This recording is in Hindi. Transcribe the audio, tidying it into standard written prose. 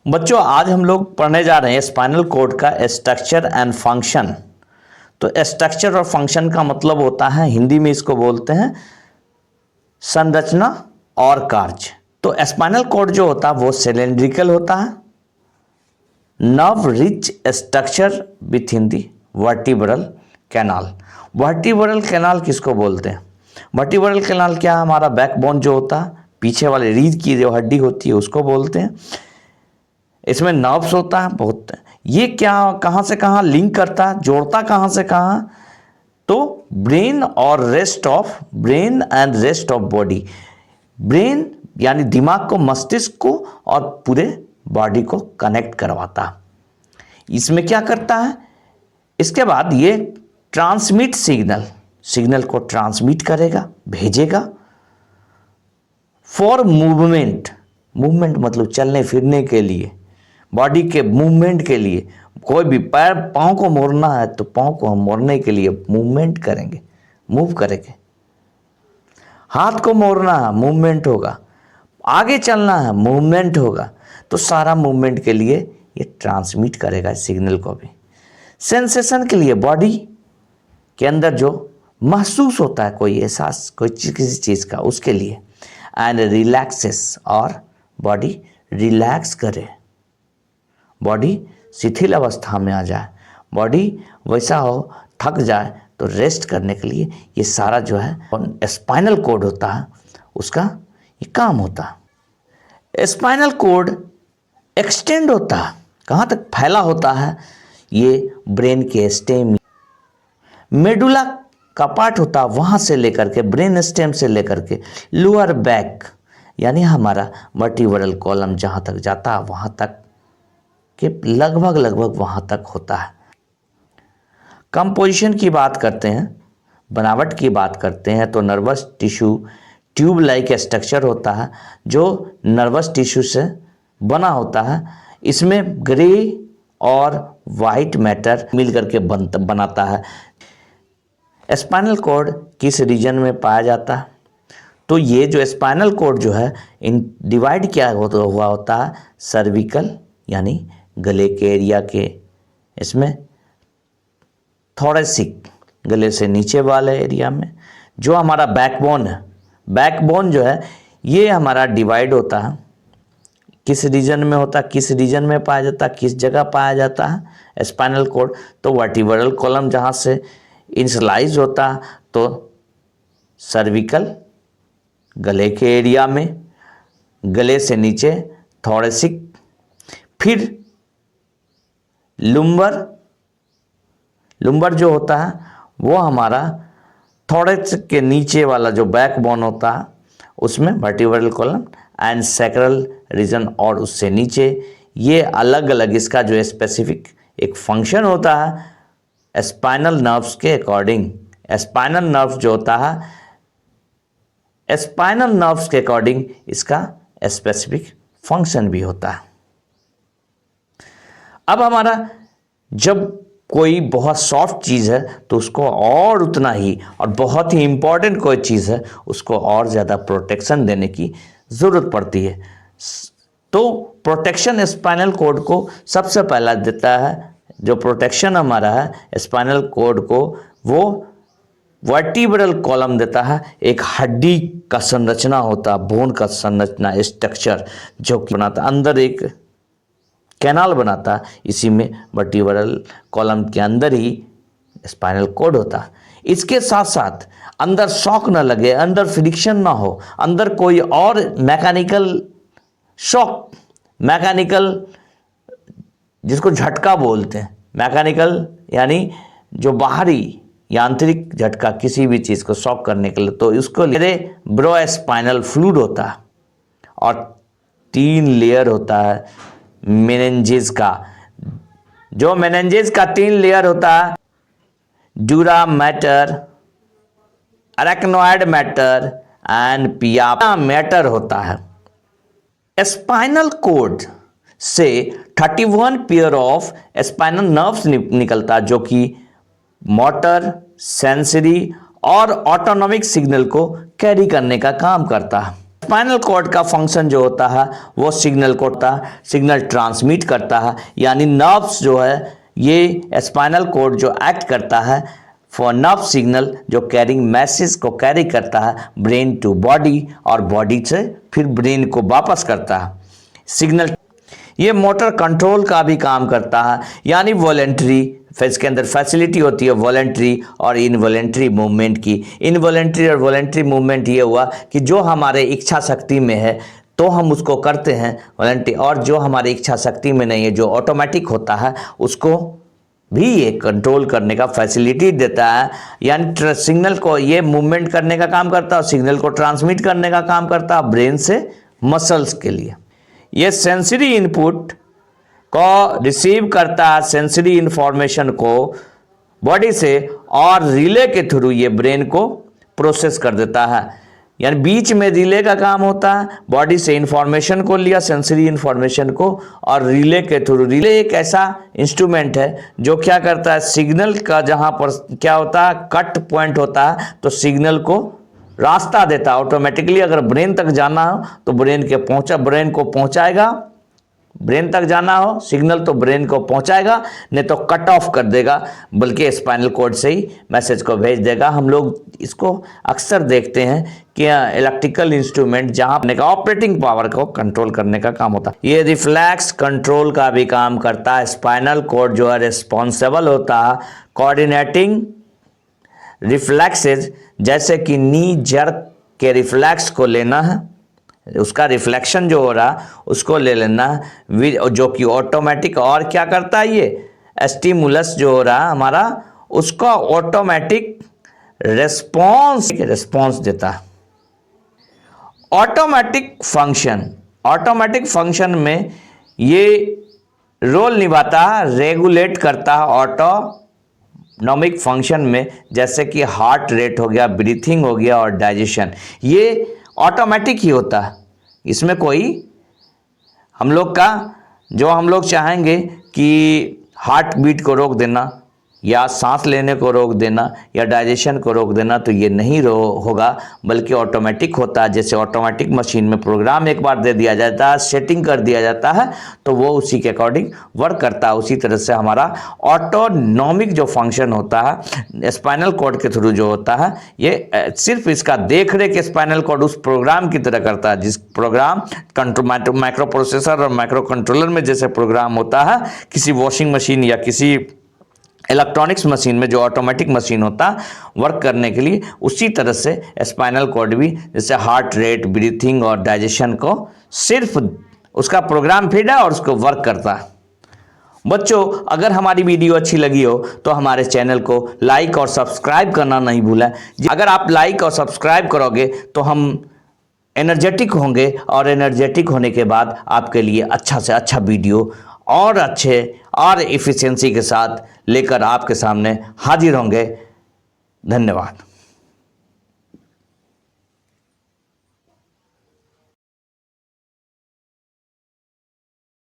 बच्चों आज हम लोग पढ़ने जा रहे हैं स्पाइनल कॉर्ड का स्ट्रक्चर एंड फंक्शन। तो स्ट्रक्चर और फंक्शन का मतलब होता है, हिंदी में इसको बोलते हैं संरचना और कार्य। तो स्पाइनल कॉर्ड जो होता है वो सिलेंड्रिकल होता है, nerve rich structure with in the vertebral canal. Vertebral canal किसको बोलते हैं? वर्टिब्रल कैनाल क्या है? हमारा बैकबोन जो होता है, पीछे वाले रीढ़ की जो हड्डी होती है उसको बोलते हैं। इसमें नर्व्स होता है बहुत। ये क्या कहाँ से कहाँ लिंक करता है, जोड़ता कहाँ से कहाँ? तो ब्रेन और rest of brain and rest of body. Brain यानी दिमाग को, मस्तिष्क को और पूरे बॉडी को कनेक्ट करवाता। इसमें क्या करता है? इसके बाद ये ट्रांसमिट सिग्नल को ट्रांसमिट करेगा, भेजेगा फॉर मूवमेंट मतलब चलने फिरने के लिए, बॉडी के मूवमेंट के लिए। कोई भी पैर पाँव को मोड़ना है तो पाँव को हम मोड़ने के लिए मूवमेंट करेंगे, मूव करेंगे। हाथ को मोड़ना है, मूवमेंट होगा। आगे चलना है, मूवमेंट होगा। तो सारा मूवमेंट के लिए ये ट्रांसमिट करेगा सिग्नल को भी। सेंसेशन के लिए, बॉडी के अंदर जो महसूस होता है कोई एहसास, कोई किसी चीज़ का, उसके लिए। एंड रिलैक्सेस, और बॉडी रिलैक्स करे, बॉडी शिथिल अवस्था में आ जाए, बॉडी वैसा हो थक जाए तो रेस्ट करने के लिए ये सारा जो है स्पाइनल कॉर्ड होता है, उसका ये काम होता है। स्पाइनल कॉर्ड एक्सटेंड होता है, कहाँ तक फैला होता है? ये ब्रेन के स्टेम, मेडुला का पार्ट होता है, वहाँ से लेकर के ब्रेन स्टेम से लेकर के लोअर बैक यानी हमारा वर्टिब्रल कॉलम जहाँ तक जाता है वहाँ तक के लगभग वहाँ तक होता है। कंपोजिशन की बात करते हैं, बनावट की बात करते हैं तो nervous tissue tube like structure होता है जो नर्वस टिश्यू से बना होता है। इसमें ग्रे और वाइट मैटर मिल करके बनाता है। स्पाइनल कॉर्ड किस रीजन में पाया जाता है? तो ये जो स्पाइनल कॉर्ड जो है इन डिवाइड क्या हुआ होता है? सर्विकल यानी गले के एरिया के, इसमें थोरेसिक गले से नीचे वाले एरिया में। जो हमारा बैकबोन है, बैकबोन जो है ये हमारा डिवाइड होता है। किस रीजन में होता है, किस रीजन में पाया जाता है, किस जगह पाया जाता है स्पाइनल कॉर्ड? तो वर्टिब्रल कॉलम जहाँ से इंसलाइज होता है तो सर्विकल गले के एरिया में, गले से नीचे थोरेसिक, फिर लुम्बर जो होता है वो हमारा थोरेसिक के नीचे वाला जो बैकबोन होता है उसमें vertebral column and sacral region, और उससे नीचे ये अलग अलग इसका जो स्पेसिफिक एक फंक्शन होता है स्पाइनल नर्व्स के अकॉर्डिंग। स्पाइनल नर्व जो होता है, स्पाइनल नर्व्स के अकॉर्डिंग इसका स्पेसिफिक फंक्शन भी होता है। अब हमारा जब कोई बहुत सॉफ्ट चीज़ है तो उसको और उतना ही, और बहुत ही इम्पॉर्टेंट कोई चीज़ है उसको और ज़्यादा प्रोटेक्शन देने की ज़रूरत पड़ती है। तो प्रोटेक्शन स्पाइनल कॉर्ड को सबसे पहला देता है, जो प्रोटेक्शन हमारा है स्पाइनल कॉर्ड को, वो वर्टिब्रल कॉलम देता है। एक हड्डी का संरचना होता है, बोन का संरचना स्ट्रक्चर जो कि बनाता है, अंदर एक कैनाल बनाता है, इसी में वर्टिब्रल कॉलम के अंदर ही स्पाइनल कॉर्ड होता है। इसके साथ साथ अंदर शॉक ना लगे, अंदर फ्रिक्शन ना हो, अंदर कोई और मैकेनिकल शॉक, मैकेनिकल जिसको झटका बोलते हैं, मैकेनिकल यानी जो बाहरी यांत्रिक झटका किसी भी चीज़ को शॉक करने के लिए, तो इसको ब्रोस्पाइनल फ्लूइड होता है। और 3 लेयर होता है मेनिंजेस का। जो मेनिंजेस का 3 लेयर होता है, dura mater, arachnoid matter and पिया मैटर होता है। स्पाइनल कॉर्ड से 31 पेयर ऑफ स्पाइनल नर्व्स निकलता है जो कि मोटर, सेंसरी और ऑटोनॉमिक सिग्नल को कैरी करने का काम करता है। स्पाइनल कॉर्ड का फंक्शन जो होता है वो सिग्नल को सिग्नल ट्रांसमिट करता है, यानी नर्व्स जो है ये स्पाइनल कॉर्ड जो एक्ट करता है फॉर नर्व सिग्नल जो कैरिंग मैसेज को कैरी करता है ब्रेन टू बॉडी और बॉडी से फिर ब्रेन को वापस करता है सिग्नल। ये मोटर कंट्रोल का भी काम करता है, यानी वॉलेंट्री इसके अंदर फैसिलिटी होती है वॉलेंट्री और इनवॉलेंट्री मूवमेंट की। इनवॉलेंट्री और वॉलेंट्री मूवमेंट ये हुआ कि जो हमारे इच्छा शक्ति में है तो हम उसको करते हैं वॉलेंट्री, और जो हमारी इच्छा शक्ति में नहीं है जो ऑटोमेटिक होता है उसको भी ये कंट्रोल करने का फैसिलिटी देता है, यानी सिग्नल को ये मूवमेंट करने का काम करता है और सिग्नल को ट्रांसमिट करने का काम करता है ब्रेन से मसल्स के लिए। ये सेंसरी इनपुट को रिसीव करता है सेंसरी इंफॉर्मेशन को बॉडी से और रिले के थ्रू ये ब्रेन को प्रोसेस कर देता है, यानी बीच में रिले का काम होता है। बॉडी से इंफॉर्मेशन को लिया सेंसरी इंफॉर्मेशन को और रिले के थ्रू। रिले एक ऐसा इंस्ट्रूमेंट है जो क्या करता है सिग्नल का जहां पर क्या होता है कट पॉइंट होता है तो सिग्नल को रास्ता देता है ऑटोमेटिकली। अगर ब्रेन तक जाना हो तो ब्रेन को पहुंचाएगा, ब्रेन तक जाना हो सिग्नल तो ब्रेन को पहुंचाएगा, नहीं तो कट ऑफ कर देगा, बल्कि स्पाइनल कॉर्ड से ही मैसेज को भेज देगा। हम लोग इसको अक्सर देखते हैं कि इलेक्ट्रिकल इंस्ट्रूमेंट जहां अपने का ऑपरेटिंग पावर को कंट्रोल करने का काम होता है। ये रिफ्लेक्स कंट्रोल का भी काम करता है। स्पाइनल कॉर्ड जो है रिस्पॉन्सिबल होता है कोऑर्डिनेटिंग रिफ्लेक्सेस, जैसे कि नी जर्क के रिफ्लेक्स को लेना है, उसका रिफ्लेक्शन जो हो रहा उसको ले लेना है, जो कि ऑटोमेटिक और क्या करता है ये स्टिमुलस जो हो रहा हमारा उसका ऑटोमेटिक रिस्पॉन्स देता है। ऑटोमेटिक फंक्शन में ये रोल निभाता है, रेगुलेट करता है ऑटोनॉमिक फंक्शन में, जैसे कि हार्ट रेट हो गया, ब्रीथिंग हो गया और डाइजेशन, ये ऑटोमेटिक ही होता है। इसमें कोई हम लोग चाहेंगे कि हार्ट बीट को रोक देना या सांस लेने को रोक देना या डाइजेशन को रोक देना तो ये नहीं होगा, बल्कि ऑटोमेटिक होता है। जैसे ऑटोमेटिक मशीन में प्रोग्राम एक बार दे दिया जाता है, सेटिंग कर दिया जाता है तो वो उसी के अकॉर्डिंग वर्क करता है। उसी तरह से हमारा ऑटोनॉमिक जो फंक्शन होता है स्पाइनल कॉर्ड के थ्रू जो होता है ये सिर्फ इसका देख रेख स्पाइनल कॉर्ड उस प्रोग्राम की तरह करता है, जिस प्रोग्राम माइक्रो प्रोसेसर और माइक्रो कंट्रोलर में जैसे प्रोग्राम होता है किसी वॉशिंग मशीन या किसी इलेक्ट्रॉनिक्स मशीन में जो ऑटोमेटिक मशीन होता वर्क करने के लिए, उसी तरह से स्पाइनल कॉर्ड भी जैसे हार्ट रेट, ब्रीथिंग और डाइजेशन को सिर्फ उसका प्रोग्राम फीड है और उसको वर्क करता है। बच्चों, अगर हमारी वीडियो अच्छी लगी हो तो हमारे चैनल को लाइक और सब्सक्राइब करना नहीं भूलें। अगर आप लाइक और सब्सक्राइब करोगे तो हम एनर्जेटिक होंगे और एनर्जेटिक होने के बाद आपके लिए अच्छा से अच्छा वीडियो और अच्छे और इफ़िशियंसी के साथ लेकर आपके सामने हाजिर होंगे। धन्यवाद।